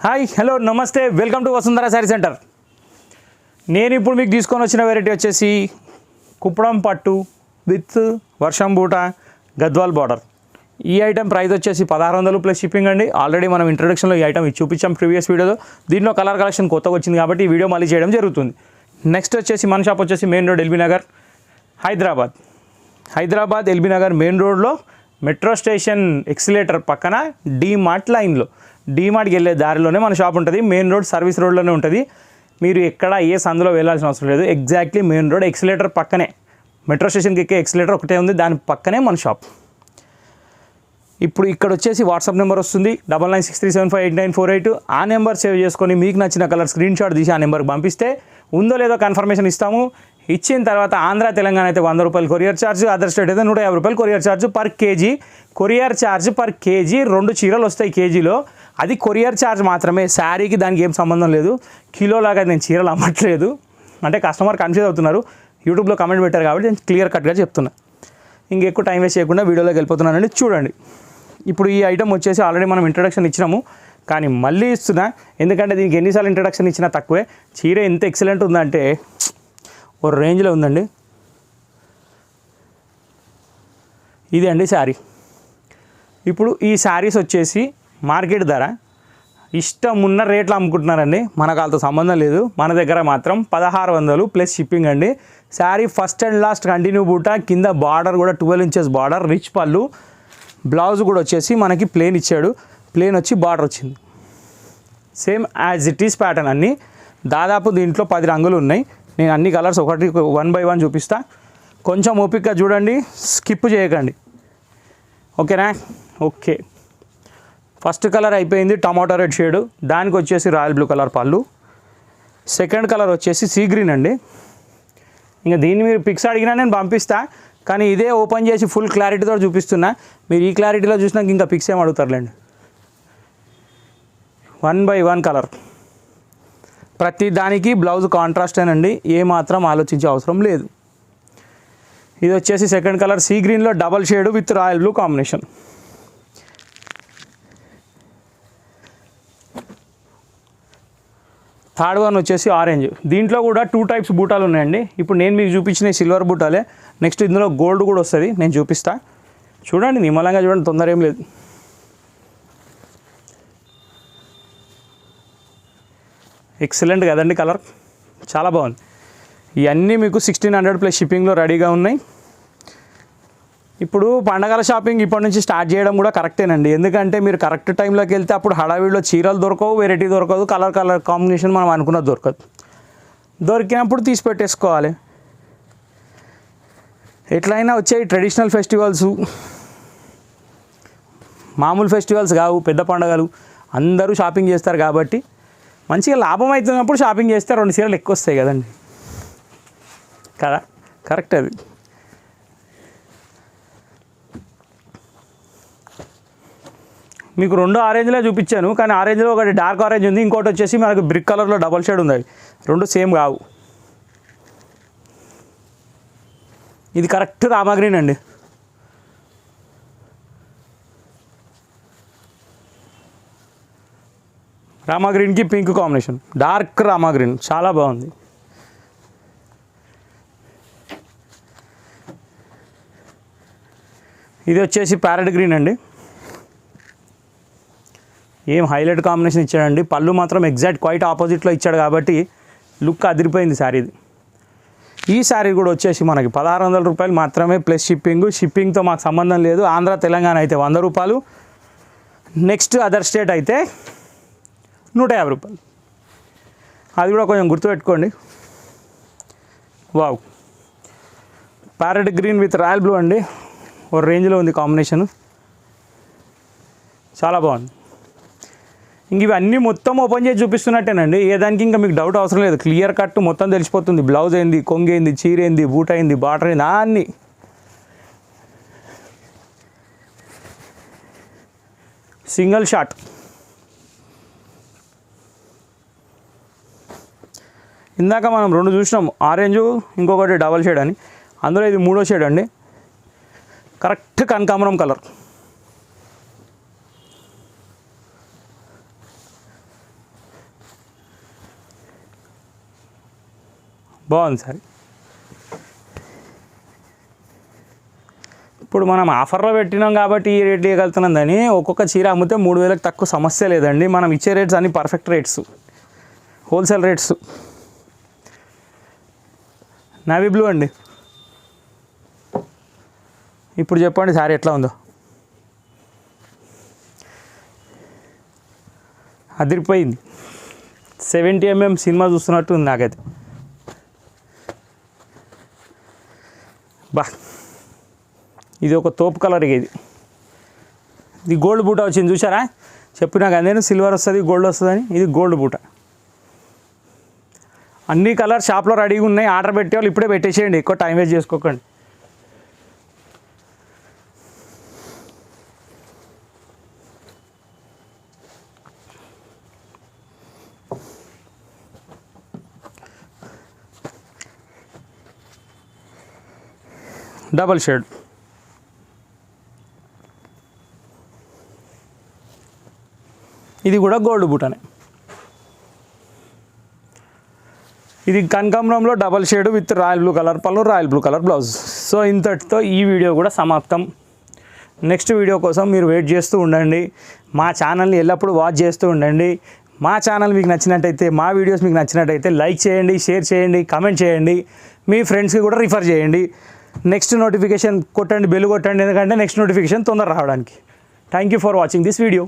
Hi hello నమస్తే welcome to Vasundhara sari centre. నేను ఇప్పుడు మీకు తీసుకొని వచ్చిన వెరైటీ వచ్చేసి కుప్పడం పట్టు విత్ వర్షం బూట గద్వాల్ బార్డర్. ఈ ఐటమ్ ప్రైస్ వచ్చేసి 1600 ప్లస్ షిప్పింగ్ అండి. ఆల్రెడీ మనం ఇంట్రొడక్షన్లో ఈ ఐటమ్ చూపించాం ప్రీవియస్ వీడియోలో. దీంట్లో కలర్ కలెక్షన్ కొత్తగా వచ్చింది కాబట్టి ఈ వీడియో మళ్ళీ చేయడం జరుగుతుంది. నెక్స్ట్ వచ్చేసి మన షాప్ వచ్చేసి main road LB Nagar Hyderabad LB Nagar main రోడ్లో మెట్రో స్టేషన్ ఎక్సిలేటర్ పక్కన డీమార్ట్ లైన్లో, డీమార్ట్కి వెళ్ళే దారిలోనే మన షాప్ ఉంటుంది. మెయిన్ రోడ్ సర్వీస్ రోడ్లోనే ఉంటుంది. మీరు ఎక్కడ ఏ సందులో వెళ్ళాల్సిన అవసరం లేదు. ఎగ్జాక్ట్లీ మెయిన్ రోడ్ ఎక్సిలేటర్ పక్కనే, మెట్రో స్టేషన్కి ఎక్కే ఎక్సిలేటర్ ఒకటే ఉంది, దాని పక్కనే మన షాప్. ఇప్పుడు ఇక్కడ వచ్చేసి వాట్సాప్ నెంబర్ వస్తుంది 9963758948. ఆ నెంబర్ సేవ్ చేసుకొని మీకు నచ్చిన కలర్ స్క్రీన్ షాట్ తీసి ఆ నెంబర్కి పంపిస్తే ఉందో లేదో కన్ఫర్మేషన్ ఇస్తాము. ఇచ్చిన తర్వాత ఆంధ్ర తెలంగాణ అయితే 100 రూపాయలు కొరియర్ ఛార్జ్, అదర్ స్టేట్ అయితే 150 రూపాయలు courier charge per KG. Courier charge per KG 2 చీరలు వస్తాయి కేజీలో. అది కొరియర్ ఛార్జ్ మాత్రమే, శారీకి దానికి ఏం సంబంధం లేదు. కిలోలాగా నేను చీరలు అమ్మట్లేదు, అంటే కస్టమర్ కన్ఫ్యూజ్ అవుతున్నారు. యూట్యూబ్లో కమెంట్ పెట్టారు కాబట్టి నేను క్లియర్ కట్గా చెప్తున్నా. ఇంకెక్కువ టైం వేస్ట్ చేయకుండా వీడియోలోకి వెళ్ళిపోతున్నానండి. చూడండి, ఇప్పుడు ఈ ఐటమ్ వచ్చేసి ఆల్రెడీ మనం ఇంట్రడక్షన్ ఇచ్చినాము, కానీ మళ్ళీ ఇస్తున్నా. ఎందుకంటే దీనికి ఎన్నిసార్లు ఇంట్రడక్షన్ ఇచ్చినా తక్కువే. చీర ఎంత ఎక్సలెంట్ ఉందంటే ఓ రేంజ్లో ఉందండి. ఇది అండి శారీ. ఇప్పుడు ఈ శారీస్ వచ్చేసి మార్కెట్ ధర ఇష్టం ఉన్న రేట్లు అమ్ముకుంటున్నారండి. మనకు వాళ్ళతో సంబంధం లేదు. మన దగ్గర మాత్రం 1600 ప్లస్ షిప్పింగ్ అండి. Sari first and last continue బూట, కింద బార్డర్ కూడా 12 ఇంచెస్ బార్డర్, రిచ్ పళ్ళు. బ్లౌజ్ కూడా వచ్చేసి మనకి ప్లేన్ ఇచ్చాడు, ప్లేన్ వచ్చి బార్డర్ వచ్చింది. Same as it is pattern. అన్నీ దాదాపు దీంట్లో 10 రంగులు ఉన్నాయి. నేను అన్ని కలర్స్ ఒకటి 1 బై 1 చూపిస్తా. కొంచెం ఓపికగా చూడండి, స్కిప్ చేయకండి, ఓకేనా? ఓకే, ఫస్ట్ కలర్ అయిపోయింది టమాటో రెడ్ షేడు, దానికి వచ్చేసి రాయల్ బ్లూ కలర్ పళ్ళు. సెకండ్ కలర్ వచ్చేసి సీ గ్రీన్ అండి. ఇంకా దీన్ని మీరు పిక్స్ అడిగినా నేను పంపిస్తా, కానీ ఇదే ఓపెన్ చేసి ఫుల్ క్లారిటీతో చూపిస్తున్నా. మీరు ఈ క్లారిటీలో చూసినాక ఇంకా పిక్స్ ఏం అడుగుతారులేండి. 1 బై 1 కలర్, ప్రతి దానికి బ్లౌజ్ కాంట్రాస్ట్ అనండి, ఏమాత్రం ఆలోచించే అవసరం లేదు. ఇది వచ్చేసి సెకండ్ కలర్ సీ గ్రీన్లో double shade with royal blue combination. Third one వచ్చేసి ఆరెంజ్. దీంట్లో కూడా 2 టైప్స్ బూటాలు ఉన్నాయండి. ఇప్పుడు నేను మీకు చూపించిన సిల్వర్ బూటాలే. నెక్స్ట్ ఇందులో గోల్డ్ కూడా వస్తుంది, నేను చూపిస్తా. చూడండి, నిమ్మలంగా చూడండి, తొందర ఏం లేదు. ఎక్సలెంట్ కదండి, కలర్ చాలా బాగుంది. ఇవన్నీ మీకు 1600 ప్లస్ షిప్పింగ్లో రెడీగా ఉన్నాయి. ఇప్పుడు పండగల షాపింగ్ ఇప్పటి నుంచి స్టార్ట్ చేయడం కూడా కరెక్టేనండి. ఎందుకంటే మీరు కరెక్ట్ టైంలోకి వెళ్తే అప్పుడు హడావిడిలో చీరలు దొరకవు, వెరైటీ దొరకదు, కలర్ కాంబినేషన్ మనం అనుకున్నది దొరకదు. దొరికినప్పుడు తీసి పెట్టేసుకోవాలి. ఎట్లయినా వచ్చాయి ట్రెడిషనల్ ఫెస్టివల్స్, మామూలు ఫెస్టివల్స్ కావు, పెద్ద పండుగలు, అందరూ షాపింగ్ చేస్తారు కాబట్టి మంచిగా లాభం అవుతున్నప్పుడు షాపింగ్ చేస్తే 2 చీరలు ఎక్కువ వస్తాయి కదండి, కదా? కరెక్ట్. అది మీకు 2 ఆరెంజ్లో చూపించాను, కానీ ఆరెంజ్లో ఒకటి డార్క్ ఆరెంజ్ ఉంది, ఇంకోటి వచ్చేసి మనకు బ్రిక్ కలర్లో డబల్ షేడ్ ఉంది. 2 సేమ్ కావు. ఇది కరెక్ట్ రామా గ్రీన్ అండి. రామా గ్రీన్కి pink combination, dark Rama green, చాలా బాగుంది. ఇది వచ్చేసి ప్యారెట్ గ్రీన్ అండి. ఏం హైలైట్ కాంబినేషన్ ఇచ్చాడండి. పళ్ళు మాత్రం ఎగ్జాక్ట్ క్వైట్ ఆపోజిట్లో ఇచ్చాడు కాబట్టి లుక్ అదిరిపోయింది శారీది. ఈ శారీ కూడా వచ్చేసి మనకి 1600 రూపాయలు మాత్రమే ప్లస్ షిప్పింగ్. షిప్పింగ్తో మాకు సంబంధం లేదు. ఆంధ్ర తెలంగాణ అయితే 100 రూపాయలు, నెక్స్ట్ అదర్ స్టేట్ అయితే 150 రూపాయలు. అది కూడా కొంచెం గుర్తుపెట్టుకోండి. Wow, parrot green with royal blue అండి, ఓ రేంజ్లో ఉంది కాంబినేషన్, చాలా బాగుంది. ఇంక ఇవన్నీ మొత్తం ఓపెన్ చేసి చూపిస్తున్నట్టేనండి. ఏ దానికి ఇంకా మీకు డౌట్ అవసరం లేదు, క్లియర్ కట్ మొత్తం తెలిసిపోతుంది. బ్లౌజ్ ఏంది, కొంగేంది, చీర ఏంది, బూట ఏంది, బార్డర్ ఏంది, అన్నీ. Single shot. ఇందాక మనం 2 చూసినాం, ఆరెంజ్, ఇంకొకటి డబల్ షేడ్ అని. అందులో ఇది 3వ షేడ్ అండి, కరెక్ట్ కనకాంబరం కలర్. బాగుంది సారీ. ఇప్పుడు మనం ఆఫర్లో పెట్టినాం కాబట్టి ఈ రేట్ ఇవ్వగలుగుతున్నాం. దాన్ని ఒక్కొక్క చీర అమ్మితే 3000కి తక్కువ సమస్య లేదండి. మనం ఇచ్చే రేట్స్ అన్ని perfect rates, wholesale rates. Navy blue అండి. ఇప్పుడు చెప్పండి సారీ ఎట్లా ఉందో. అదిరిపోయింది. 70mm సినిమా చూస్తున్నట్టు ఉంది నాకైతే. బా, ఇది ఒక తోపు కలర్. ఇది గోల్డ్ బూట వచ్చింది చూసారా? చెప్పినా కదా నేను సిల్వర్ వస్తుంది గోల్డ్ వస్తుందని. ఇది గోల్డ్ బూట. అన్ని కలర్ షాప్లో రెడీగా ఉన్నాయి. ఆర్డర్ పెట్టే వాళ్ళు ఇప్పుడే పెట్టేసేయండి, ఎక్కువ టైం వేస్ట్ చేసుకోకండి. Double shade. ఇది కూడా గోల్డ్ బూటనే. ఇది కనకాంబరంలో double shade with royal blue colour పళ్ళు, royal blue colour blouse. So ఇంతటితో ఈ వీడియో కూడా సమాప్తం. నెక్స్ట్ వీడియో కోసం మీరు వెయిట్ చేస్తూ ఉండండి. మా ఛానల్ని ఎల్లప్పుడూ వాచ్ చేస్తూ ఉండండి. మా ఛానల్ మీకు నచ్చినట్టయితే, మా వీడియోస్ మీకు నచ్చినట్టయితే లైక్ చేయండి, షేర్ చేయండి, కామెంట్ చేయండి, మీ ఫ్రెండ్స్కి కూడా రిఫర్ చేయండి. నెక్స్ట్ నోటిఫికేషన్ కొట్టండి, బెల్ కొట్టండి, ఎందుకంటే నెక్స్ట్ నోటిఫికేషన్ తొందర రావడానికి. Thank you for watching this video.